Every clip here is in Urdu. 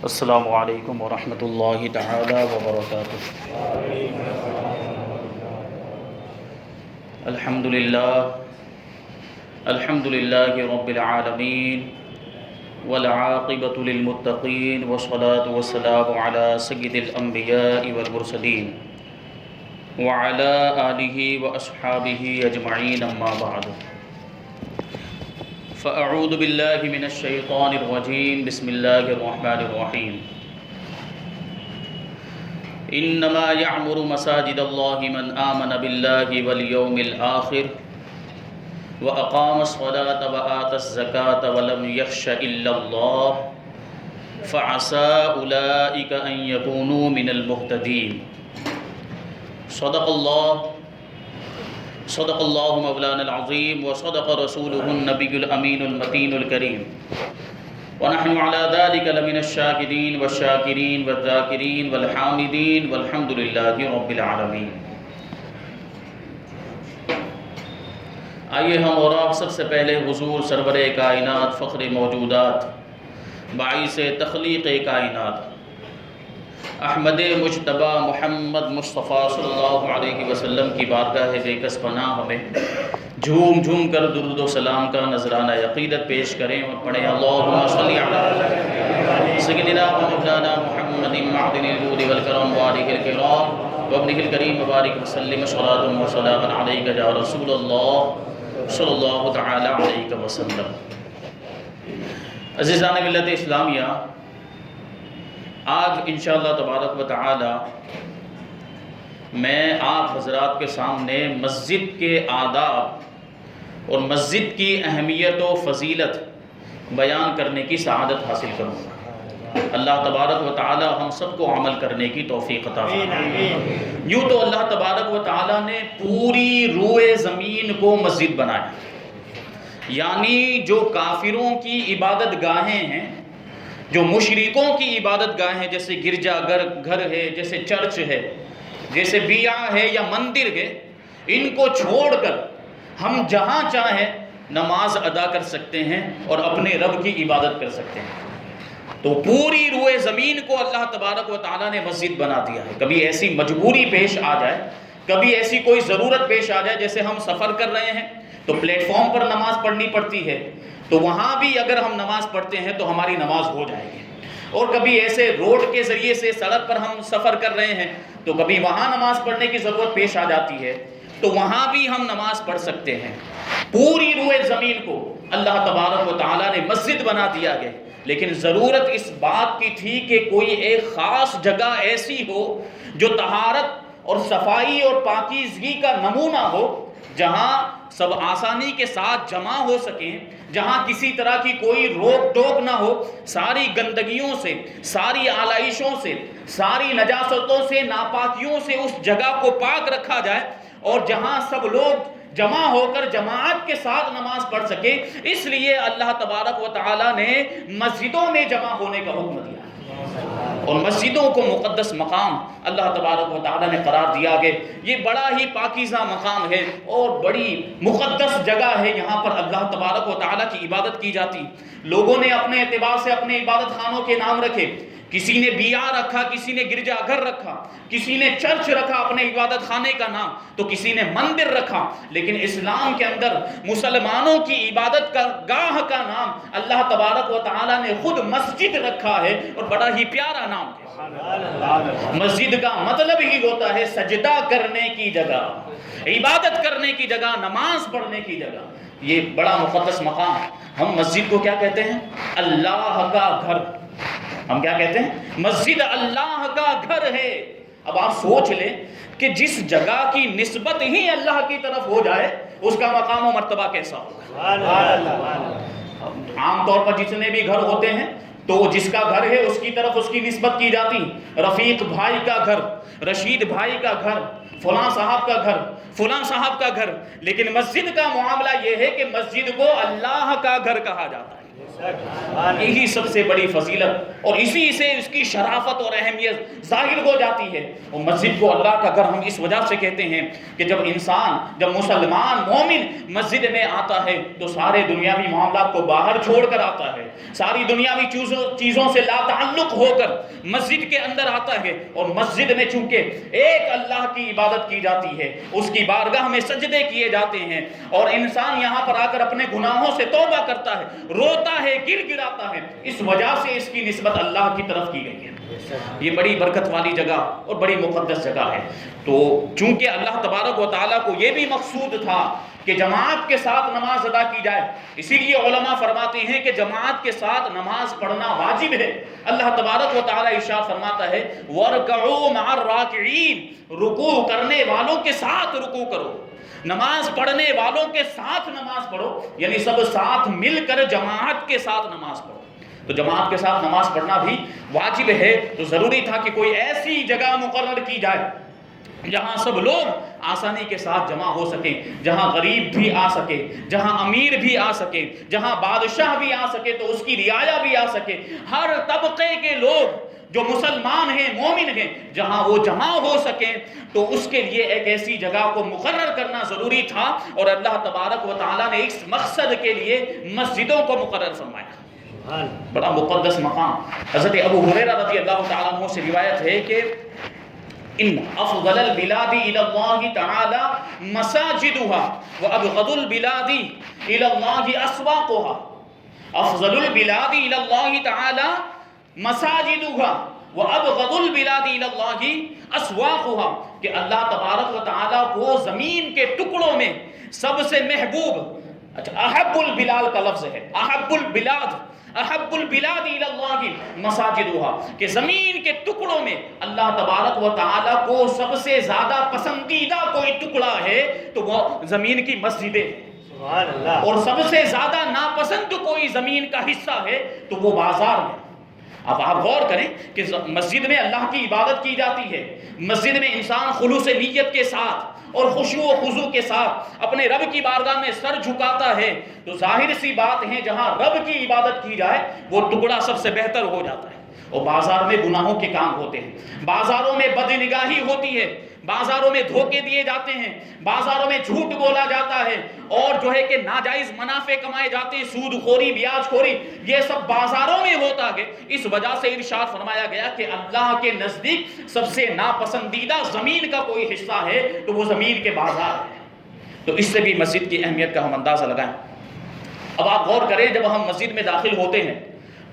السلام علیکم ورحمۃ اللہ تعالی وبرکاتہ۔ الحمد للہ رب العالمین والعاقبۃ للمتقین والصلاة والسلام علی سید الانبیاء والمرسلین وعلی آلہ واصحابہ اجمعین، اما بعد فاعوذ باللہ من الشیطان الرجیم، بسم اللہ الرحمن الرحیم۔ انما یعمر مساجد اللہ من آمن باللہ والیوم الآخر واقام الصلاة وآت الزکاة ولم یخش الا اللہ فعسى اولئک ان یکونوا من المہتدین۔ صدق اللہ مولانا العظیم وصدق رسولہ النبی الامین المتین الکریم، ونحن على ذلك لمن الشاکرین والشاکرین والذاکرین والحامدین والحمد للہ رب العالمین۔ آئیے ہم اور آپ سب سے پہلے حضور سرور کائنات، فخر موجودات، باعث تخلیق کائنات، احمد مجتبی محمد مصطفیٰ صلی اللہ علیہ وسلم کی بارگاہ بے کس پناہ میں جھوم جھوم کر درود و سلام کا نذرانہ عقیدت پیش کریں اور پڑھیں اللہم صلی علی سیدنا و مولانا محمد معدن الجود والکرم وآلہ الکرام وابنہ الکریم مبارک وسلم صلاۃ و سلام علیک یا رسول اللہ صلی اللہ تعالی علیہ وسلم۔ عزیزان ملت اسلامیہ، آج انشاءاللہ تبارک و تعالی میں آپ حضرات کے سامنے مسجد کے آداب اور مسجد کی اہمیت و فضیلت بیان کرنے کی سعادت حاصل کروں گا۔ اللہ تبارک و تعالی ہم سب کو عمل کرنے کی توفیق عطا فرمائے۔ یوں تو اللہ تبارک و تعالی نے پوری روئے زمین کو مسجد بنایا، یعنی جو کافروں کی عبادت گاہیں ہیں، جو مشرکوں کی عبادت گاہ ہیں، جیسے گرجا گھر ہے، جیسے چرچ ہے، جیسے بیعہ ہے یا مندر ہے، ان کو چھوڑ کر ہم جہاں چاہیں نماز ادا کر سکتے ہیں اور اپنے رب کی عبادت کر سکتے ہیں۔ تو پوری روئے زمین کو اللہ تبارک و تعالیٰ نے مسجد بنا دیا ہے۔ کبھی ایسی مجبوری پیش آ جائے، کبھی ایسی کوئی ضرورت پیش آ جائے، جیسے ہم سفر کر رہے ہیں تو پلیٹ فارم پر نماز پڑھنی پڑتی ہے، تو وہاں بھی اگر ہم نماز پڑھتے ہیں تو ہماری نماز ہو جائے گی۔ اور کبھی ایسے روڈ کے ذریعے سے سڑک پر ہم سفر کر رہے ہیں تو کبھی وہاں نماز پڑھنے کی ضرورت پیش آ جاتی ہے، تو وہاں بھی ہم نماز پڑھ سکتے ہیں۔ پوری روئے زمین کو اللہ تبارک و تعالیٰ نے مسجد بنا دیا گیا، لیکن ضرورت اس بات کی تھی کہ کوئی ایک خاص جگہ ایسی ہو جو طہارت اور صفائی اور پاکیزگی کا نمونہ ہو، جہاں سب آسانی کے ساتھ جمع ہو سکیں، جہاں کسی طرح کی کوئی روک ٹوک نہ ہو، ساری گندگیوں سے، ساری آلائشوں سے، ساری نجاستوں سے، ناپاکیوں سے اس جگہ کو پاک رکھا جائے، اور جہاں سب لوگ جمع ہو کر جماعت کے ساتھ نماز پڑھ سکے۔ اس لیے اللہ تبارک و تعالیٰ نے مسجدوں میں جمع ہونے کا حکم دیا، اور مسجدوں کو مقدس مقام اللہ تبارک و تعالیٰ نے قرار دیا کہ یہ بڑا ہی پاکیزہ مقام ہے اور بڑی مقدس جگہ ہے، یہاں پر اللہ تبارک و تعالیٰ کی عبادت کی جاتی۔ لوگوں نے اپنے اعتبار سے اپنے عبادت خانوں کے نام رکھے، کسی نے بیعہ رکھا، کسی نے گرجا گھر رکھا، کسی نے چرچ رکھا اپنے عبادت خانے کا نام، تو کسی نے مندر رکھا، لیکن اسلام کے اندر مسلمانوں کی عبادت کا گاہ کا نام اللہ تبارک و تعالیٰ نے خود مسجد رکھا ہے، اور بڑا ہی پیارا نام ہے۔ مسجد کا مطلب ہی ہوتا ہے سجدہ کرنے کی جگہ، عبادت کرنے کی جگہ، نماز پڑھنے کی جگہ۔ یہ بڑا مقدس مقام ہے۔ ہم مسجد کو کیا کہتے ہیں؟ اللہ کا گھر۔ ہم کیا کہتے ہیں؟ مسجد اللہ کا گھر ہے۔ اب آپ سوچ لیں کہ جس جگہ کی نسبت ہی اللہ کی طرف ہو جائے، اس کا مقام و مرتبہ کیسا ہوگا۔ عام طور پر جتنے بھی گھر ہوتے ہیں تو جس کا گھر ہے اس کی طرف اس کی نسبت کی جاتی، رفیق بھائی کا گھر، رشید بھائی کا گھر، فلاں صاحب کا گھر، فلاں صاحب کا گھر۔ لیکن مسجد کا معاملہ یہ ہے کہ مسجد کو اللہ کا گھر کہا جاتا ہے۔ یہی سب سے بڑی فضیلت اور اسی سے اس کی شرافت اور اہمیت ظاہر ہو جاتی ہے۔ اور مسجد کو اللہ کا گھر ہم اس وجہ سے کہتے ہیں کہ جب مسلمان مومن مسجد میں آتا ہے تو سارے دنیاوی معاملات کو باہر چھوڑ کر آتا ہے، ساری دنیاوی چیزوں سے لا تعلق ہو کر مسجد کے اندر آتا ہے۔ اور مسجد میں چونکہ ایک اللہ کی عبادت کی جاتی ہے، اس کی بارگاہ میں سجدے کیے جاتے ہیں، اور انسان یہاں پر آ کر اپنے گناہوں سے توبہ کرتا ہے، روتا ہے، گر گراتا ہے، اس وجہ سے اس کی نسبت اللہ کی طرف کی گئی ہے۔ یہ بڑی برکت والی جگہ اور بڑی مقدس جگہ ہے۔ تو چونکہ اللہ تبارک و تعالیٰ کو یہ بھی مقصود تھا کہ جماعت کے ساتھ نماز ادا کی جائے، اسی لیے علماء فرماتے ہیں کہ جماعت کے ساتھ نماز پڑھنا واجب ہے۔ اللہ تبارک و تعالیٰ ارشاد فرماتا ہے وَارْكَعُوا مَعَ الرَّاكِعِينَ، رکوع کرنے والوں کے ساتھ رکوع کرو، نماز پڑھنے والوں کے ساتھ نماز پڑھو، یعنی سب ساتھ مل کر جماعت کے ساتھ نماز پڑھو۔ تو جماعت کے ساتھ نماز پڑھنا بھی واجب ہے، تو ضروری تھا کہ کوئی ایسی جگہ مقرر کی جائے جہاں سب لوگ آسانی کے ساتھ جمع ہو سکیں، جہاں غریب بھی آ سکے، جہاں امیر بھی آ سکے، جہاں بادشاہ بھی آ سکے تو اس کی رعایا بھی آ سکے، ہر طبقے کے لوگ جو مسلمان ہیں، مومن ہیں، جہاں وہ جمع ہو سکیں، تو اس کے لیے ایک ایسی جگہ کو مقرر کرنا ضروری تھا۔ اور اللہ تبارک و تعالیٰ نے اس مقصد کے لیے مسجدوں کو مقرر فرمایا۔ بڑا مقدس مقام۔ حضرت ابو ہریرہ رضی اللہ تعالیٰ عنہ سے روایت ہے کہ ان افضل البلاد الى اللہ تعالی مساجدها وابغض البلاد الى اللہ اسواقها۔ افضل البلاد الى اللہ تعالی مساجدها وابغض البلاد الى اللہ اسواقها، کہ اللہ تبارک و تعالی کو زمین کے ٹکڑوں میں سب سے محبوب، احب البلاد کا لفظ ہے، احب البلاد الى اللہ مساجدها، کہ زمین کے ٹکڑوں میں اللہ تبارک و تعالی کو سب سے زیادہ پسندیدہ کوئی ٹکڑا ہے تو وہ زمین کی مسجدیں، اور سب سے زیادہ ناپسند کوئی زمین کا حصہ ہے تو وہ بازار میں۔ اب آپ غور کریں کہ مسجد میں اللہ کی عبادت کی جاتی ہے، مسجد میں انسان خلوص نیت کے ساتھ اور خشوع و خضوع کے ساتھ اپنے رب کی بارگاہ میں سر جھکاتا ہے، تو ظاہر سی بات ہے جہاں رب کی عبادت کی جائے وہ ٹکڑا سب سے بہتر ہو جاتا ہے۔ اور بازار میں گناہوں کے کام ہوتے ہیں، بازاروں میں بدنگاہی ہوتی ہے، بازاروں میں دھوکے دیے جاتے ہیں، بازاروں میں جھوٹ بولا جاتا ہے، اور جو ہے کہ ناجائز منافع کمائے جاتے ہیں، سود خوری، بیاج خوری، یہ سب بازاروں میں ہوتا ہے۔ اس وجہ سے ارشاد فرمایا گیا کہ اللہ کے نزدیک سب سے ناپسندیدہ زمین کا کوئی حصہ ہے تو وہ زمین کے بازار ہے۔ تو اس سے بھی مسجد کی اہمیت کا ہم اندازہ لگائیں۔ اب آپ غور کریں، جب ہم مسجد میں داخل ہوتے ہیں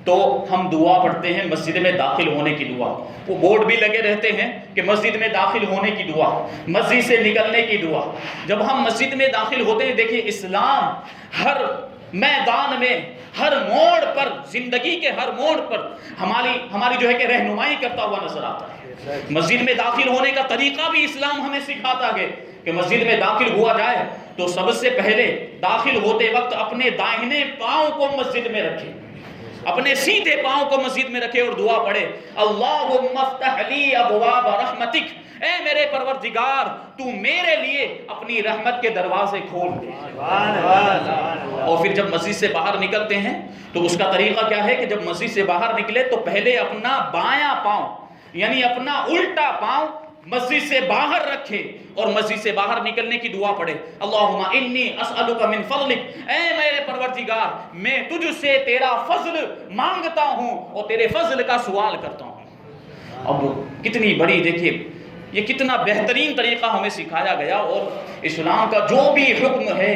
تو ہم دعا پڑھتے ہیں، مسجد میں داخل ہونے کی دعا، وہ بورڈ بھی لگے رہتے ہیں کہ مسجد میں داخل ہونے کی دعا، مسجد سے نکلنے کی دعا۔ جب ہم مسجد میں داخل ہوتے ہیں، دیکھیے اسلام ہر میدان میں، ہر موڑ پر، زندگی کے ہر موڑ پر ہماری جو ہے کہ رہنمائی کرتا ہوا نظر آتا ہے۔ مسجد میں داخل ہونے کا طریقہ بھی اسلام ہمیں سکھاتا ہے کہ مسجد میں داخل ہوا جائے تو سب سے پہلے داخل ہوتے وقت اپنے داہنے پاؤں کو مسجد میں رکھے، اپنے سیدھے پاؤں کو مسجد میں رکھے اور دعا پڑھے، اللہم افتح لی ابواب رحمتک، اے میرے پروردگار تو میرے لیے اپنی رحمت کے دروازے کھول دے۔ اور پھر جب مسجد سے باہر نکلتے ہیں تو اس کا طریقہ کیا ہے کہ جب مسجد سے باہر نکلے تو پہلے اپنا بایاں پاؤں، یعنی اپنا الٹا پاؤں مسجد سے باہر رکھے اور مسجد سے باہر نکلنے کی دعا پڑھے، اللہم انی اسألک من فضلک، اے میرے پروردگار میں تجھ سے تیرا فضل مانگتا ہوں اور تیرے فضل کا سوال کرتا ہوں۔ اب کتنی بڑی، دیکھیے یہ کتنا بہترین طریقہ ہمیں سکھایا گیا، اور اسلام کا جو بھی حکم ہے،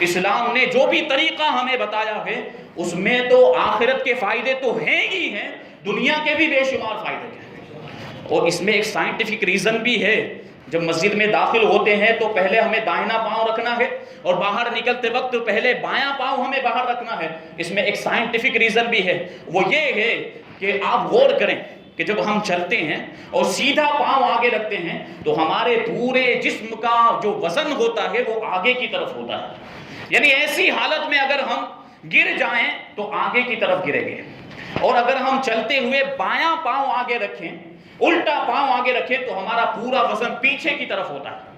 اسلام نے جو بھی طریقہ ہمیں بتایا ہے، اس میں تو آخرت کے فائدے تو ہیں ہی ہیں، دنیا کے بھی بے شمار فائدے ہیں۔ اور اس میں ایک سائنٹیفک ریزن بھی ہے، جب مسجد میں داخل ہوتے ہیں تو پہلے ہمیں دائنا پاؤں رکھنا ہے اور باہر نکلتے وقت پہلے بایاں پاؤں ہمیں باہر رکھنا ہے۔ اس میں ایک سائنٹیفک ریزن بھی ہے، وہ یہ ہے کہ آپ غور کریں کہ جب ہم چلتے ہیں اور سیدھا پاؤں آگے رکھتے ہیں تو ہمارے پورے جسم کا جو وزن ہوتا ہے وہ آگے کی طرف ہوتا ہے، یعنی ایسی حالت میں اگر ہم گر جائیں تو آگے کی طرف گریں گے، اور اگر ہم چلتے ہوئے بایاں پاؤں آگے رکھیں، الٹا پاؤں آگے رکھیں تو ہمارا پورا وزن پیچھے کی طرف ہوتا ہے،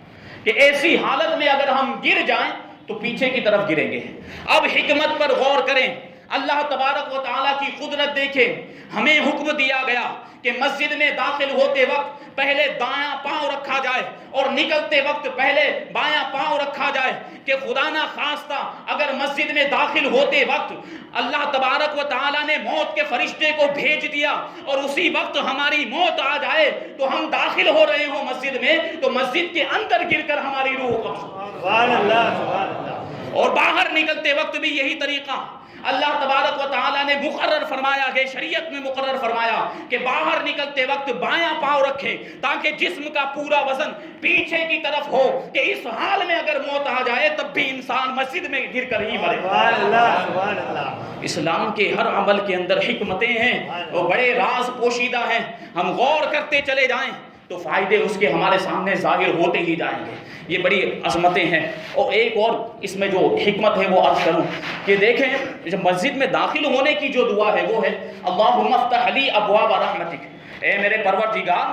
کہ ایسی حالت میں اگر ہم گر جائیں تو پیچھے کی طرف گریں گے۔ اب حکمت پر غور کریں، اللہ تبارک و تعالیٰ کی قدرت دیکھیں، ہمیں حکم دیا گیا کہ مسجد میں داخل ہوتے وقت پہلے دایاں پاؤں رکھا جائے اور نکلتے وقت پہلے بایاں پاؤں رکھا جائے، کہ خدا نہ خواستہ اگر مسجد میں داخل ہوتے وقت اللہ تبارک و تعالیٰ نے موت کے فرشتے کو بھیج دیا اور اسی وقت ہماری موت آ جائے تو ہم داخل ہو رہے ہوں مسجد میں تو مسجد کے اندر گر کر ہماری روح قبض ہو۔ سبحان اللہ سبحان اللہ۔ اور باہر نکلتے وقت بھی یہی طریقہ اللہ تبارک و تعالیٰ نے مقرر فرمایا ہے، شریعت میں مقرر فرمایا کہ باہر نکلتے وقت بایاں پاؤں رکھیں تاکہ جسم کا پورا وزن پیچھے کی طرف ہو، کہ اس حال میں اگر موت آ جائے تب بھی انسان مسجد میں گر کر ہی مرے۔ سبحان اللہ سبحان اللہ۔ اسلام کے ہر عمل کے اندر حکمتیں ہیں، وہ بڑے راز پوشیدہ ہیں، ہم غور کرتے چلے جائیں تو فائدے اس کے ہمارے سامنے ظاہر ہوتے ہی جائیں گے۔ یہ بڑی عظمتیں ہیں۔ اور ایک اور اس میں جو حکمت ہے وہ عرض کروں کہ دیکھیں، جب مسجد میں داخل ہونے کی جو دعا ہے وہ ہے اللہم افتح لی ابواب رحمتک، اے میرے پروردگار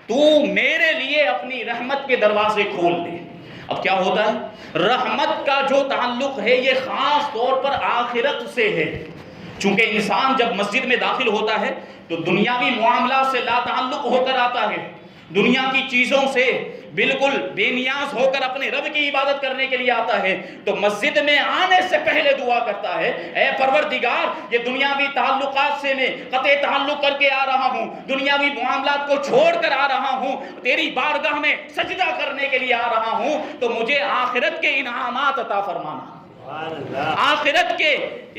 تو میرے لیے اپنی رحمت کے دروازے کھول دے۔ اب کیا ہوتا ہے، رحمت کا جو تعلق ہے یہ خاص طور پر آخرت سے ہے، چونکہ انسان جب مسجد میں داخل ہوتا ہے تو دنیاوی معاملات سے لا تعلق ہو کر آتا ہے، دنیا کی چیزوں سے بالکل بے نیاز ہو کر اپنے رب کی عبادت کرنے کے لیے آتا ہے، تو مسجد میں آنے سے پہلے دعا کرتا ہے اے پروردگار یہ دنیاوی تعلقات سے میں قطع تعلق کر کے آ رہا ہوں، دنیاوی معاملات کو چھوڑ کر آ رہا ہوں، تیری بارگاہ میں سجدہ کرنے کے لیے آ رہا ہوں، تو مجھے آخرت کے انعامات عطا فرمانا، آخرت کے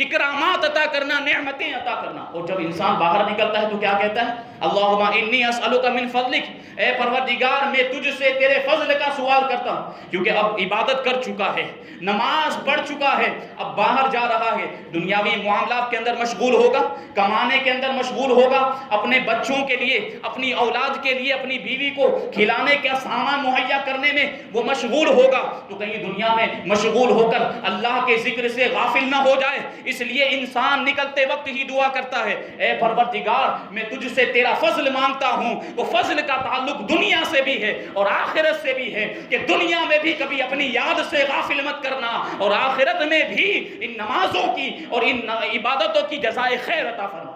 اکرامات عطا کرنا، نعمتیں عطا کرنا۔ اور جب انسان باہر نکلتا ہے تو کیا کہتا ہے، اللہم انی اسألک من فضلک، اے پروردگار میں تجھ سے تیرے فضل کا سوال کرتا ہوں، کیونکہ اب عبادت کر چکا ہے، نماز پڑھ چکا ہے، اب باہر جا رہا ہے، دنیاوی معاملات کے اندر مشغول ہوگا، کمانے کے اندر مشغول ہوگا، اپنے بچوں کے لیے، اپنی اولاد کے لیے، اپنی بیوی کو کھلانے کا سامان مہیا کرنے میں وہ مشغول ہوگا، تو کہیں دنیا میں مشغول ہو کر اللہ کے ذکر سے غافل نہ ہو جائے۔ اس لیے انسان نکلتے وقت ہی دعا کرتا ہے اے پروردگار میں تجھ سے تیرا فضل مانگتا ہوں۔ وہ فضل کا تعلق دنیا سے بھی ہے اور آخرت سے بھی ہے، کہ دنیا میں بھی کبھی اپنی یاد سے غافل مت کرنا، اور آخرت میں بھی ان نمازوں کی اور ان عبادتوں کی جزائے خیر عطا فرما۔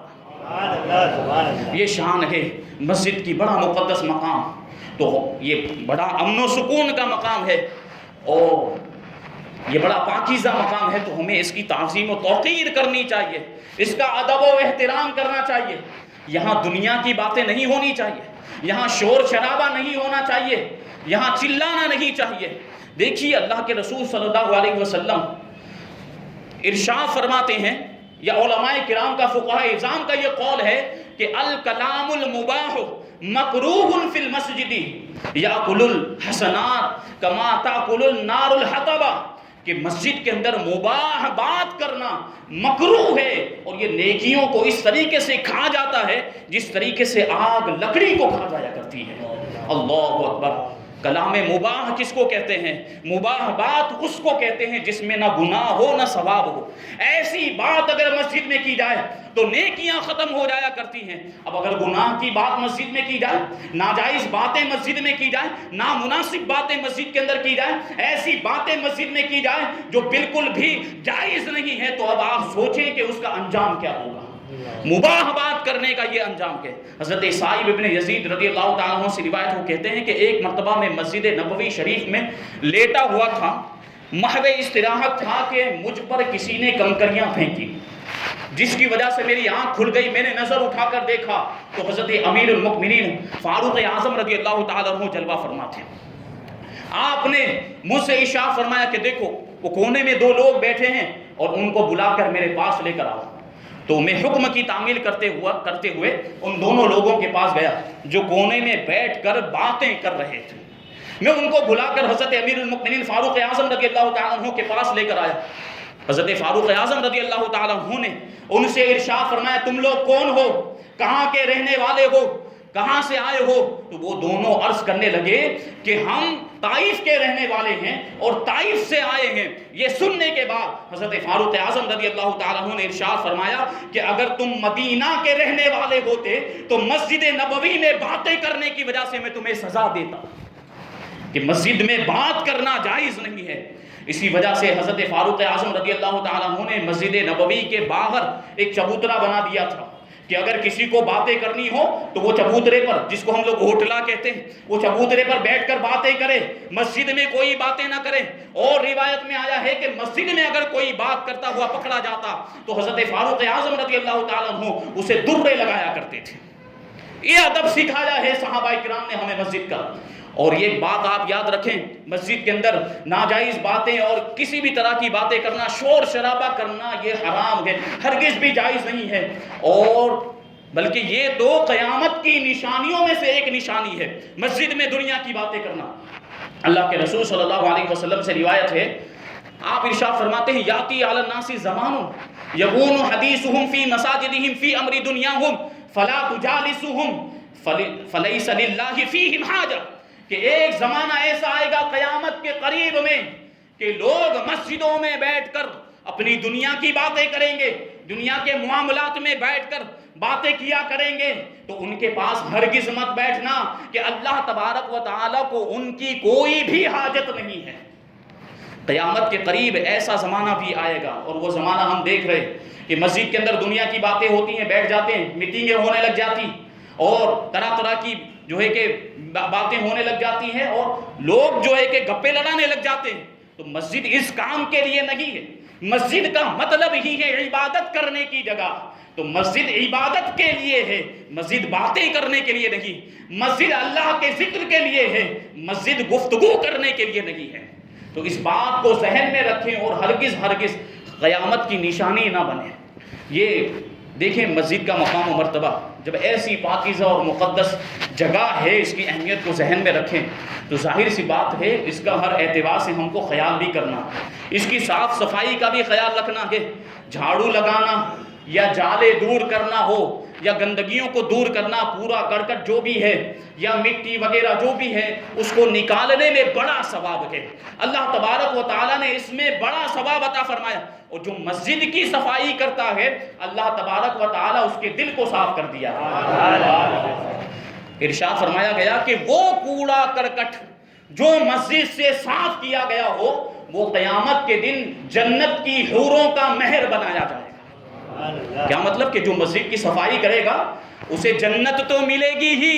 یہ شان ہے مسجد کی، بڑا مقدس مقام، تو یہ بڑا امن و سکون کا مقام ہے اور یہ بڑا پاکیزہ مقام ہے، تو ہمیں اس کی تعظیم و توقیر کرنی چاہیے، اس کا ادب و احترام کرنا چاہیے۔ یہاں دنیا کی باتیں نہیں ہونی چاہیے، یہاں شور شرابہ نہیں ہونا چاہیے، یہاں چلانا نہیں چاہیے۔ دیکھیے اللہ کے رسول صلی اللہ علیہ وسلم ارشاد فرماتے ہیں، یا علماء کرام کا، فقہاء اعظام کا یہ قول ہے کہ الکلام المباح مکروہ فی المسجد یاکل الحسنات کما تاکل النار الحطب، کہ مسجد کے اندر مباح بات کرنا مکروہ ہے، اور یہ نیکیوں کو اس طریقے سے کھا جاتا ہے جس طریقے سے آگ لکڑی کو کھا جایا کرتی ہے۔ اللہ اکبر۔ کلام مباح کس کو کہتے ہیں؟ مباح بات اس کو کہتے ہیں جس میں نہ گناہ ہو نہ ثواب ہو۔ ایسی بات اگر مسجد میں کی جائے تو نیکیاں ختم ہو جایا کرتی ہیں۔ اب اگر گناہ کی بات مسجد میں کی جائے، ناجائز باتیں مسجد میں کی جائیں، نامناسب باتیں مسجد کے اندر کی جائیں، ایسی باتیں مسجد میں کی جائیں جو بالکل بھی جائز نہیں ہے، تو اب آپ سوچیں کہ اس کا انجام کیا ہوگا۔ مباح بات کرنے کا یہ انجام ہے۔ حضرت سائب ابن یزید رضی اللہ تعالیٰ عنہ سے روایت ہو، کہتے ہیں کہ ایک مرتبہ میں مسجد نبوی شریف میں لیٹا ہوا تھا، محو استراحت تھا کہ مجھ پر کسی نے کنکریاں پھینکی، جس کی وجہ سے میری آنکھ کھل گئی۔ میں نے نظر اٹھا کر دیکھا تو حضرت امیر المؤمنین فاروق اعظم رضی اللہ تعالیٰ عنہ جلوہ فرما تھے۔ آپ نے مجھ سے ارشاد فرمایا کہ دیکھو وہ کونے میں دو لوگ بیٹھے ہیں اور ان کو بلا کر میرے پاس لے کر آؤ۔ تو میں حکم کی تعمیل کرتے ہوئے ان دونوں لوگوں کے پاس گیا جو کونے میں بیٹھ کر باتیں کر رہے تھے۔ میں ان کو بلا کر حضرت امیر المؤمنین فاروق اعظم رضی اللہ تعالیٰ عنہ کے پاس لے کر آیا۔ حضرت فاروق اعظم رضی اللہ تعالیٰ عنہ نے ان سے ارشاد فرمایا تم لوگ کون ہو، کہاں کے رہنے والے ہو، کہاں سے آئے ہو؟ تو وہ دونوں عرض کرنے لگے کہ ہم طائف کے رہنے والے ہیں اور طائف سے آئے ہیں۔ یہ سننے کے بعد حضرت فاروق اعظم رضی اللہ تعالیٰ عنہ نے ارشاد فرمایا کہ اگر تم مدینہ کے رہنے والے ہوتے تو مسجد نبوی میں باتیں کرنے کی وجہ سے میں تمہیں سزا دیتا۔ کہ مسجد میں بات کرنا جائز نہیں ہے۔ اسی وجہ سے حضرت فاروق اعظم رضی اللہ تعالیٰ عنہ نے مسجد نبوی کے باہر ایک چبوترا بنا دیا تھا کہ اگر کسی کو باتیں کرنی ہو تو وہ چبوترے پر، جس کو ہم لوگ ہوٹلا کہتے ہیں، وہ چبوترے پر بیٹھ کر باتیں کرے، مسجد میں کوئی باتیں نہ کرے۔ اور روایت میں آیا ہے کہ مسجد میں اگر کوئی بات کرتا ہوا پکڑا جاتا تو حضرت فاروق اعظم رضی اللہ تعالیٰ عنہ اسے درے لگایا کرتے تھے۔ یہ ادب سکھایا ہے صحابہ کرام نے ہمیں مسجد کا۔ اور یہ بات آپ یاد رکھیں، مسجد کے اندر ناجائز باتیں اور کسی بھی طرح کی باتیں کرنا، شور شرابہ کرنا، یہ حرام ہے، ہرگز بھی جائز نہیں ہے۔ اور بلکہ یہ تو قیامت کی نشانیوں میں سے ایک نشانی ہے، مسجد میں دنیا کی باتیں کرنا۔ اللہ کے رسول صلی اللہ علیہ وسلم سے روایت ہے، آپ ارشاد فرماتے ہیں، یاتی علی الناس زمان یکون حدیثہم فی مساجدہم فی امر دنیاہم فلا تجالسہم فلیس للہ فیہم حاجہ، کہ ایک زمانہ ایسا آئے گا قیامت کے قریب میں کہ لوگ مسجدوں میں بیٹھ کر اپنی دنیا کی باتیں کریں گے، دنیا کے معاملات میں بیٹھ کر باتیں کیا کریں گے، تو ان کے پاس ہرگز مت بیٹھنا کہ اللہ تبارک و تعالیٰ کو ان کی کوئی بھی حاجت نہیں ہے۔ قیامت کے قریب ایسا زمانہ بھی آئے گا، اور وہ زمانہ ہم دیکھ رہے کہ مسجد کے اندر دنیا کی باتیں ہوتی ہیں، بیٹھ جاتے ہیں، میٹنگیں ہونے لگ جاتی اور طرح طرح کی جو ہے کہ باتیں ہونے لگ جاتی ہیں، اور لوگ جو ہے کہ گپے لڑانے لگ جاتے ہیں۔ تو مسجد اس کام کے لیے نہیں ہے، مسجد کا مطلب ہی ہے عبادت کرنے کی جگہ۔ تو مسجد عبادت کے لیے ہے، مسجد باتیں کرنے کے لیے نہیں، مسجد اللہ کے ذکر کے لیے ہے، مسجد گفتگو کرنے کے لیے نہیں ہے۔ تو اس بات کو ذہن میں رکھیں اور ہرگز قیامت کی نشانی نہ بنے۔ یہ دیکھیں مسجد کا مقام و مرتبہ، جب ایسی پاکیزہ اور مقدس جگہ ہے، اس کی اہمیت کو ذہن میں رکھیں تو ظاہر سی بات ہے اس کا ہر اعتبار سے ہم کو خیال بھی کرنا، اس کی صاف صفائی کا بھی خیال رکھنا ہے۔ جھاڑو لگانا یا جالے دور کرنا ہو یا گندگیوں کو دور کرنا، پورا کرکٹ جو بھی ہے یا مٹی وغیرہ جو بھی ہے اس کو نکالنے میں بڑا ثواب ہے۔ اللہ تبارک و تعالیٰ نے اس میں بڑا ثواب عطا فرمایا، اور جو مسجد کی صفائی کرتا ہے اللہ تبارک و تعالیٰ اس کے دل کو صاف کر دیا۔ ارشاد فرمایا گیا کہ وہ کوڑا کرکٹ جو مسجد سے صاف کیا گیا ہو وہ قیامت کے دن جنت کی حوروں کا مہر بنایا جائے گا۔ کیا مطلب کہ جو مسجد کی صفائی کرے گا اسے جنت تو ملے گی ہی،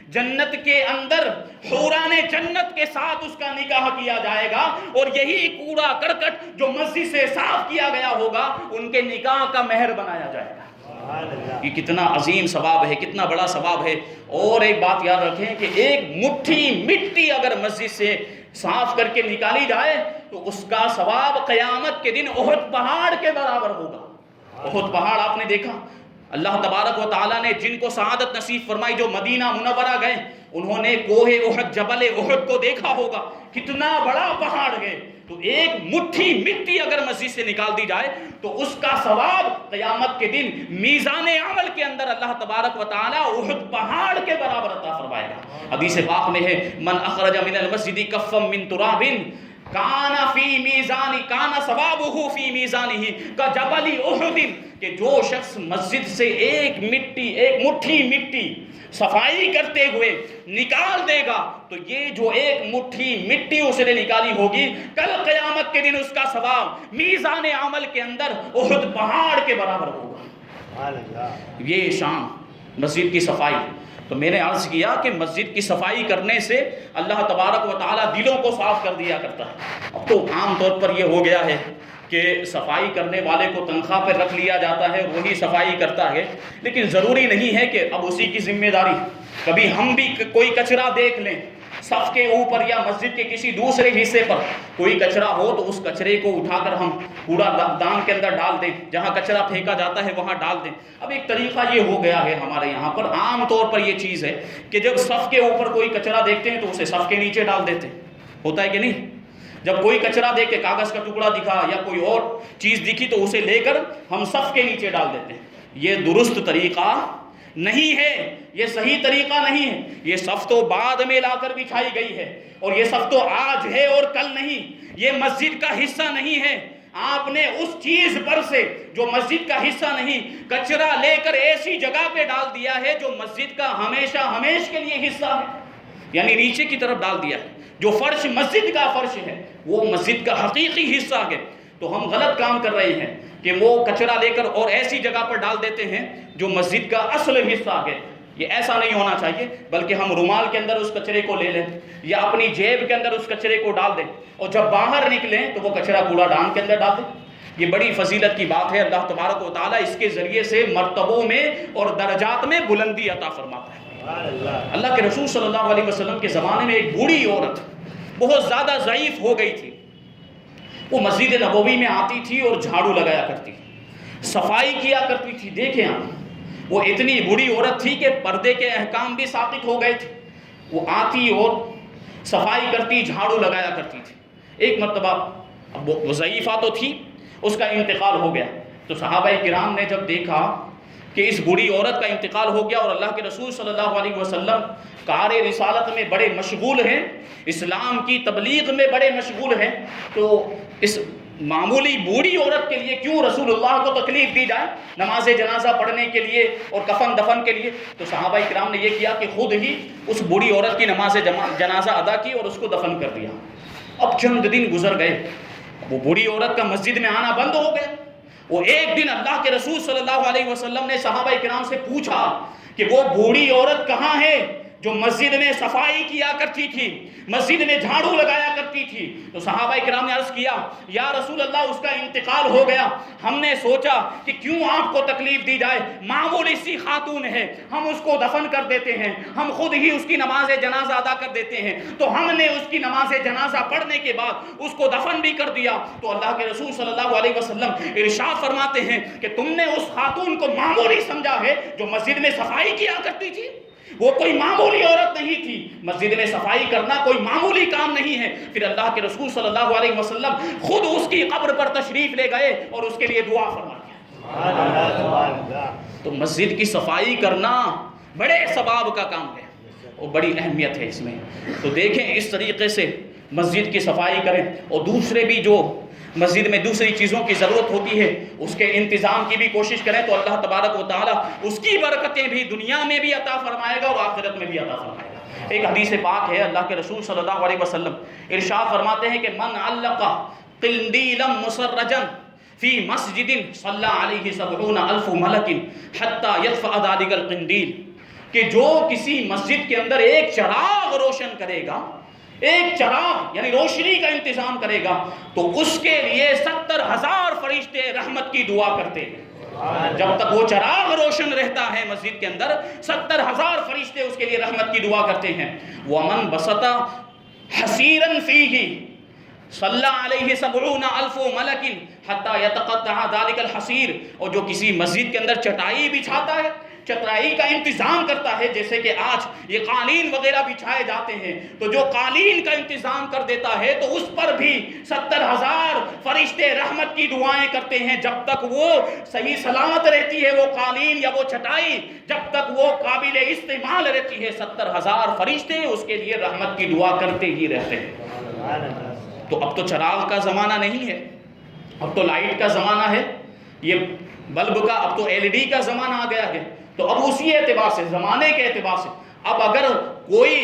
جنت کے اندر حوران جنت کے ساتھ اس کا نکاح کیا جائے گا، اور یہی کوڑا کرکٹ جو مسجد سے صاف کیا گیا ہوگا ان کے نکاح کا مہر بنایا جائے گا۔ یہ کتنا عظیم ثواب ہے، کتنا بڑا ثواب ہے۔ اور ایک بات یاد رکھیں کہ ایک مٹھی مٹی اگر مسجد سے صاف کر کے نکالی جائے تو اس کا ثواب قیامت کے دن احد پہاڑ کے برابر ہوگا۔ احد پہاڑ آپ نے دیکھا، اللہ تبارک و تعالیٰ نے جن کو سعادت نصیب فرمائی جو مدینہ منورہ گئے انہوں نے کوہ احد، جبل احد کو دیکھا ہوگا، کتنا بڑا پہاڑ ہے۔ تو ایک مٹھی مٹی اگر مسجد سے نکال دی جائے تو اس کا ثواب قیامت کے دن میزان عمل کے اندر اللہ تبارک و تعالیٰ احد پہاڑ کے برابر عطا فرمائے گا۔ حدیث پاک میں ہے، من اخرج من المسجد کفا من تراب کان فی میزان کان ثوابہ فی میزانہ کجبل احد، کہ جو شخص مسجد سے ایک مٹھی مٹی صفائی کرتے ہوئے نکال دے گا تو یہ جو ایک مٹھی مٹی اس نے نکالی ہوگی کل قیامت کے دن اس کا ثواب میزان عمل کے اندر احد پہاڑ کے برابر ہوگا۔ یہ شان مسجد کی صفائی۔ تو میں نے عرض کیا کہ مسجد کی صفائی کرنے سے اللہ تبارک و تعالیٰ دلوں کو صاف کر دیا کرتا ہے۔ اب تو عام طور پر یہ ہو گیا ہے کہ صفائی کرنے والے کو تنخواہ پر رکھ لیا جاتا ہے، وہی صفائی کرتا ہے، لیکن ضروری نہیں ہے کہ اب اسی کی ذمہ داری۔ کبھی ہم بھی کوئی کچرا دیکھ لیں صف کے اوپر یا مسجد کے کسی دوسرے حصے پر کوئی کچرا ہو تو اس کچرے کو اٹھا کر ہم کوڑا دان کے اندر ڈال دیں، جہاں کچرا پھینکا جاتا ہے وہاں ڈال دیں۔ اب ایک طریقہ یہ ہو گیا ہے ہمارے یہاں پر، عام طور پر یہ چیز ہے کہ جب صف کے اوپر کوئی کچرا دیکھتے ہیں تو اسے صف کے نیچے ڈال دیتے ہیں، ہوتا ہے کہ نہیں؟ جب کوئی کچرا دیکھ کے کاغذ کا ٹکڑا دکھا یا کوئی اور چیز دکھی تو اسے لے کر ہم صف کے نیچے ڈال دیتے ہیں۔ یہ درست طریقہ نہیں ہے، یہ صحیح طریقہ نہیں ہے۔ یہ صف تو بعد میں لا کر بچھائی گئی ہے، اور یہ صف تو آج ہے اور کل نہیں، یہ مسجد کا حصہ نہیں ہے۔ آپ نے اس چیز پر سے جو مسجد کا حصہ نہیں کچرا لے کر ایسی جگہ پہ ڈال دیا ہے جو مسجد کا ہمیشہ ہمیش کے لیے حصہ ہے، یعنی نیچے کی طرف ڈال دیا ہے۔ جو فرش مسجد کا فرش ہے وہ مسجد کا حقیقی حصہ ہے، تو ہم غلط کام کر رہے ہیں کہ وہ کچرا لے کر اور ایسی جگہ پر ڈال دیتے ہیں جو مسجد کا اصل حصہ ہے۔ یہ ایسا نہیں ہونا چاہیے، بلکہ ہم رومال کے اندر اس کچرے کو لے لیں یا اپنی جیب کے اندر اس کچرے کو ڈال دیں، اور جب باہر نکلیں تو وہ کچرا کوڑا دان کے اندر ڈال دیں۔ یہ بڑی فضیلت کی بات ہے، اللہ تبارک و تعالیٰ اس کے ذریعے سے مرتبوں میں اور درجات میں بلندی عطا فرماتا ہے۔ اللہ کے رسول صلی اللہ علیہ وسلم کے زمانے میں ایک بوڑھی عورت بہت زیادہ ضعیف ہو گئی تھی، وہ مسجد نبوی میں آتی تھی اور جھاڑو لگایا کرتی تھی، صفائی کیا کرتی تھی۔ دیکھیں آپ، وہ اتنی بوڑھی عورت تھی کہ پردے کے احکام بھی ساقط ہو گئے تھے، وہ آتی اور صفائی کرتی، جھاڑو لگایا کرتی تھی۔ ایک مرتبہ اب وہ ضعیفہ تو تھی، اس کا انتقال ہو گیا، تو صحابہ کرام نے جب دیکھا کہ اس بوڑھی عورت کا انتقال ہو گیا اور اللہ کے رسول صلی اللہ علیہ وسلم کار رسالت میں بڑے مشغول ہیں، اسلام کی تبلیغ میں بڑے مشغول ہیں، تو اس معمولی بوڑھی عورت کے لیے کیوں رسول اللہ کو تکلیف دی جائے نماز جنازہ پڑھنے کے لیے اور کفن دفن کے لیے؟ تو صحابہ کرام نے یہ کیا کہ خود ہی اس بوڑھی عورت کی نماز جنازہ ادا کی اور اس کو دفن کر دیا۔ اب چند دن گزر گئے، وہ بوڑھی عورت کا مسجد میں آنا بند ہو گیا۔ وہ ایک دن اللہ کے رسول صلی اللہ علیہ وسلم نے صحابہ کرام سے پوچھا کہ وہ بوڑھی عورت کہاں ہے جو مسجد میں صفائی کیا کرتی تھی، مسجد میں جھاڑو لگایا کرتی تھی؟ تو صحابہ کرام نے عرض کیا، یا رسول اللہ اس کا انتقال ہو گیا، ہم نے سوچا کہ کیوں آپ کو تکلیف دی جائے، معمولی سی خاتون ہے، ہم اس کو دفن کر دیتے ہیں، ہم خود ہی اس کی نماز جنازہ ادا کر دیتے ہیں۔ تو ہم نے اس کی نماز جنازہ پڑھنے کے بعد اس کو دفن بھی کر دیا۔ تو اللہ کے رسول صلی اللہ علیہ وسلم ارشاد فرماتے ہیں کہ تم نے اس خاتون کو معمولی سمجھا ہے جو مسجد میں صفائی کیا کرتی تھی؟ وہ کوئی معمولی عورت نہیں تھی، مسجد میں صفائی کرنا کوئی معمولی کام نہیں ہے۔ پھر اللہ کے رسول صلی اللہ علیہ وسلم خود اس کی قبر پر تشریف لے گئے اور اس کے لیے دعا فرمایا۔ تو مسجد کی صفائی کرنا بڑے ثواب کا کام ہے اور بڑی اہمیت ہے اس میں۔ تو دیکھیں اس طریقے سے مسجد کی صفائی کریں، اور دوسرے بھی جو مسجد میں دوسری چیزوں کی ضرورت ہوتی ہے اس کے انتظام کی بھی کوشش کریں، تو اللہ تبارک و تعالیٰ اس کی برکتیں بھی دنیا میں بھی عطا فرمائے گا اور آخرت میں بھی عطا فرمائے گا۔ ایک حدیث پاک ہے، اللہ کے رسول صلی اللہ علیہ وسلم ارشاد فرماتے ہیں کہ من علق قندیلا مسرجا فی مسجد صلی علیہ 70,000 ملک حتی یدفع ذلک القندیل، کہ جو کسی مسجد کے اندر ایک چراغ روشن کرے گا، ایک چراغ یعنی روشنی کا انتظام کرے گا، تو اس کے لیے 70,000 فرشتے رحمت کی دعا کرتے ہیں۔ جب تک وہ چراغ روشن رہتا ہے مسجد کے اندر، 70,000 فرشتے اس کے لیے رحمت کی دعا کرتے ہیں۔ وَمَنْ بَسَطَ حَسِيرًا فِيهِ صلی علیہ 70,000 ملک حتی یتقطع ذلک الحصیر، اور جو کسی مسجد کے اندر چٹائی بچھاتا ہے، چٹائی کا انتظام کرتا ہے، جیسے کہ آج یہ قالین وغیرہ بچھائے جاتے ہیں، تو جو قالین کا انتظام کر دیتا ہے تو اس پر بھی 70,000 فرشتے رحمت کی دعائیں کرتے ہیں۔ جب تک وہ صحیح سلامت رہتی ہے وہ قالین یا وہ چٹائی، جب تک وہ قابل استعمال رہتی ہے، 70,000 فرشتے اس کے لیے رحمت کی دعا کرتے ہی رہتے ہیں۔ تو اب تو چراغ کا زمانہ نہیں ہے، اب تو لائٹ کا زمانہ ہے، یہ بلب کا اب تو LED کا زمانہ آ گیا ہے۔ تو اب اسی اعتبار سے، زمانے کے اعتبار سے، اب اگر کوئی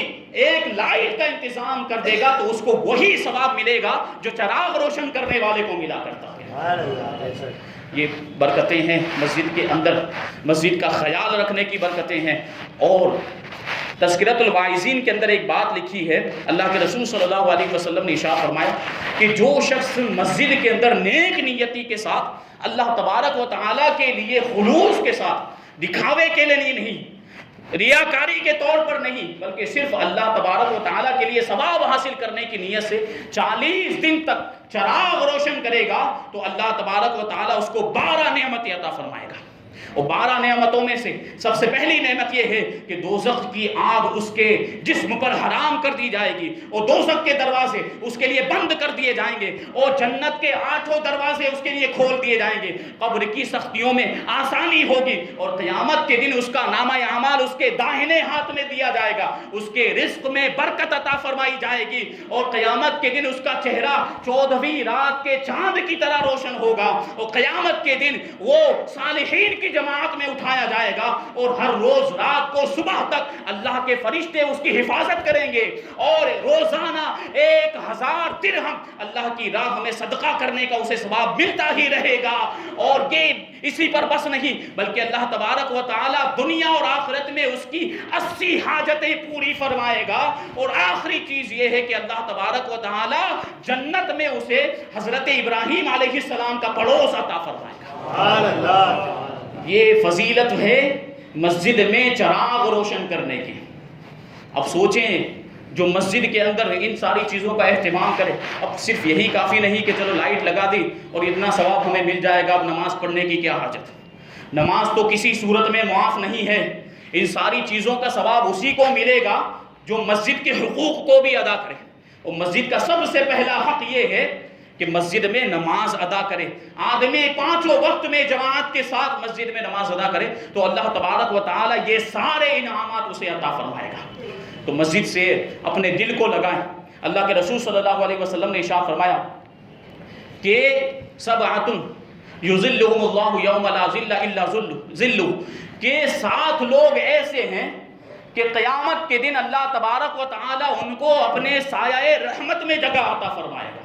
ایک لائٹ کا انتظام کر دے گا تو اس کو وہی ثواب ملے گا جو چراغ روشن کرنے والے کو ملا کرتا ہے۔ یہ برکتیں ہیں مسجد کے اندر، مسجد کا خیال رکھنے کی برکتیں ہیں۔ اور تذکرۃ الواعظین کے اندر ایک بات لکھی ہے، اللہ کے رسول صلی اللہ علیہ وسلم نے ارشاد فرمایا کہ جو شخص مسجد کے اندر نیک نیتی کے ساتھ اللہ تبارک و تعالیٰ کے لیے خلوص کے ساتھ، دکھاوے کے لیے نہیں، ریاکاری کے طور پر نہیں، بلکہ صرف اللہ تبارک و تعالیٰ کے لیے ثواب حاصل کرنے کی نیت سے 40 دن تک چراغ روشن کرے گا، تو اللہ تبارک و تعالیٰ اس کو 12 نعمتیں عطا فرمائے گا۔ اور 12 نعمتوں میں سے سب سے پہلی نعمت یہ ہے کہ دوزخ کی آگ اس کے جسم پر حرام کر دی جائے گی، اور دوزخ کے دروازے اس کے لیے بند کر دیے جائیں گے، اور جنت کے 8 دروازے اس کے لیے کھول دیے جائیں گے۔ قبر کی سختیوں میں آسانی ہوگی، اور قیامت کے دن اس کا نامہ اعمال اس کے داہنے ہاتھ میں دیا جائے گا، اس کے رزق میں برکت عطا فرمائی جائے گی، اور قیامت کے دن اس کا چہرہ 14ویں رات کے چاند کی طرح روشن ہوگا، اور قیامت کے دن وہ صالحین کی جماعت میں اٹھایا جائے گا اور ہر روز رات کو صبح تک اللہ کے فرشتے اس کی حفاظت کریں گے اور روزانہ 1000 درہم اللہ کی راہ میں صدقہ کرنے کا اسے ثواب ملتا ہی رہے گا۔ اور یہ اسی پر بس نہیں بلکہ اللہ تبارک و تعالی دنیا اور آخرت میں اس کی 80 حاجتیں پوری فرمائے گا، اور آخری چیز یہ ہے کہ اللہ تبارک و تعالی جنت میں اسے حضرت ابراہیم علیہ السلام کا پڑوس عطا فرمائے گا۔ سبحان اللہ۔ یہ فضیلت ہے مسجد میں چراغ روشن کرنے کی۔ اب سوچیں جو مسجد کے اندر ان ساری چیزوں کا اہتمام کرے، اب صرف یہی کافی نہیں کہ چلو لائٹ لگا دی اور اتنا ثواب ہمیں مل جائے گا، اب نماز پڑھنے کی کیا حاجت؟ نماز تو کسی صورت میں معاف نہیں ہے، ان ساری چیزوں کا ثواب اسی کو ملے گا جو مسجد کے حقوق کو بھی ادا کرے۔ اور مسجد کا سب سے پہلا حق یہ ہے کہ مسجد میں نماز ادا کرے۔ آدمی 5 وقت میں جماعت کے ساتھ مسجد میں نماز ادا کرے تو اللہ تبارک و تعالی یہ سارے انعامات اسے عطا فرمائے گا۔ تو مسجد سے اپنے دل کو لگائیں۔ اللہ کے رسول صلی اللہ علیہ وسلم نے ارشاد فرمایا کہ سبعۃ یظلھم اللہ یوم لا ظل الا ظلہ، کہ 7 لوگ ایسے ہیں کہ قیامت کے دن اللہ تبارک و تعالی ان کو اپنے سایہ رحمت میں جگہ عطا فرمائے گا،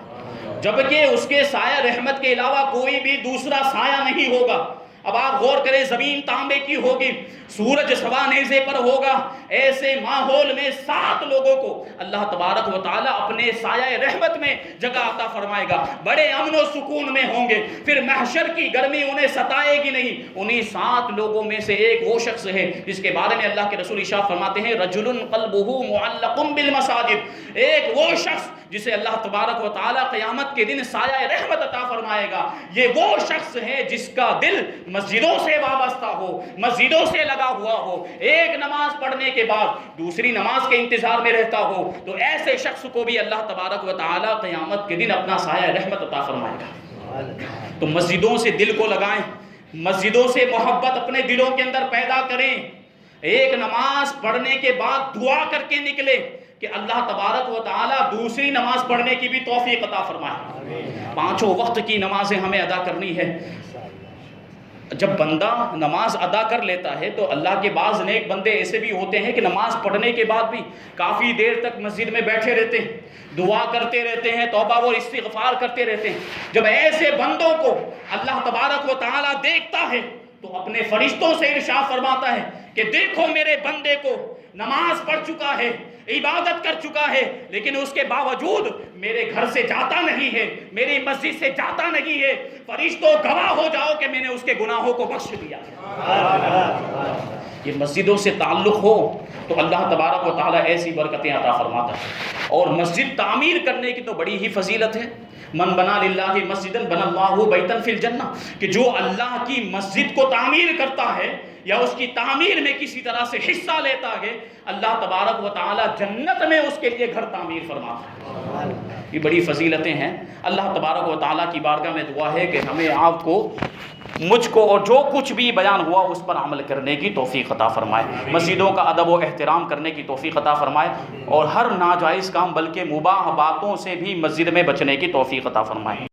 جبکہ اس کے سایہ رحمت کے علاوہ کوئی بھی دوسرا سایہ نہیں ہوگا۔ اب آپ غور کریں، زمین تانبے کی ہوگی، سورج سوا نیزے پر ہوگا، ایسے ماحول میں 7 لوگوں کو اللہ تبارک و تعالی اپنے سایہ رحمت میں جگہ عطا فرمائے گا، بڑے امن و سکون میں ہوں گے، پھر محشر کی گرمی انہیں ستائے گی نہیں۔ انہی 7 لوگوں میں سے ایک وہ شخص ہے جس کے بارے میں اللہ کے رسول ارشاد فرماتے ہیں رجل قلبہ معلق بالمساجد، ایک وہ شخص جسے اللہ تبارک و تعالی قیامت کے دن سایہ رحمت عطا فرمائے گا۔ یہ وہ شخص ہے جس کا دل مسجدوں سے وابستہ ہو، مسجدوں سے لگا ہوا ہو، ایک نماز پڑھنے کے بعد دوسری نماز کے انتظار میں رہتا ہو، تو ایسے شخص کو بھی اللہ تبارک و تعالی قیامت کے دن اپنا سایہ رحمت عطا فرمائے گا۔ تو مسجدوں سے دل کو لگائیں، مسجدوں سے محبت اپنے دلوں کے اندر پیدا کریں، ایک نماز پڑھنے کے بعد دعا کر کے نکلے کہ اللہ تبارک و تعالی دوسری نماز پڑھنے کی بھی توفیق عطا فرمائے۔ 5 وقت کی نمازیں ہمیں ادا کرنی ہے۔ جب بندہ نماز ادا کر لیتا ہے تو اللہ کے بعض نیک بندے ایسے بھی ہوتے ہیں کہ نماز پڑھنے کے بعد بھی کافی دیر تک مسجد میں بیٹھے رہتے ہیں، دعا کرتے رہتے ہیں، توبہ و استغفار کرتے رہتے ہیں۔ جب ایسے بندوں کو اللہ تبارک و تعالی دیکھتا ہے تو اپنے فرشتوں سے ارشاد فرماتا ہے کہ دیکھو میرے بندے کو نماز پڑھ چکا ہے، عبادت کر چکا ہے، لیکن اس کے باوجود میرے گھر سے جاتا نہیں ہے، میری مسجد سے جاتا نہیں ہے، فرشتوں گواہ ہو جاؤ کہ میں نے اس کے گناہوں کو بخش دیا۔ یہ مسجدوں سے تعلق ہو تو اللہ تبارک و تعالی ایسی برکتیں عطا فرماتا ہے۔ اور مسجد تعمیر کرنے کی تو بڑی ہی فضیلت ہے۔ من بنا للہ مسجدا بنا اللہ بیتا فی الجنہ، کہ جو اللہ کی مسجد کو تعمیر کرتا ہے یا اس کی تعمیر میں کسی طرح سے حصہ لیتا ہے، اللہ تبارک و تعالی جنت میں اس کے لیے گھر تعمیر فرماتا ہے۔ یہ بڑی فضیلتیں ہیں۔ اللہ تبارک و تعالی کی بارگاہ میں دعا ہے کہ ہمیں آپ کو، مجھ کو اور جو کچھ بھی بیان ہوا اس پر عمل کرنے کی توفیق عطا فرمائے، مسجدوں کا ادب و احترام کرنے کی توفیق عطا فرمائے، اور ہر ناجائز کام بلکہ مباح باتوں سے بھی مسجد میں بچنے کی توفیق عطا فرمائے۔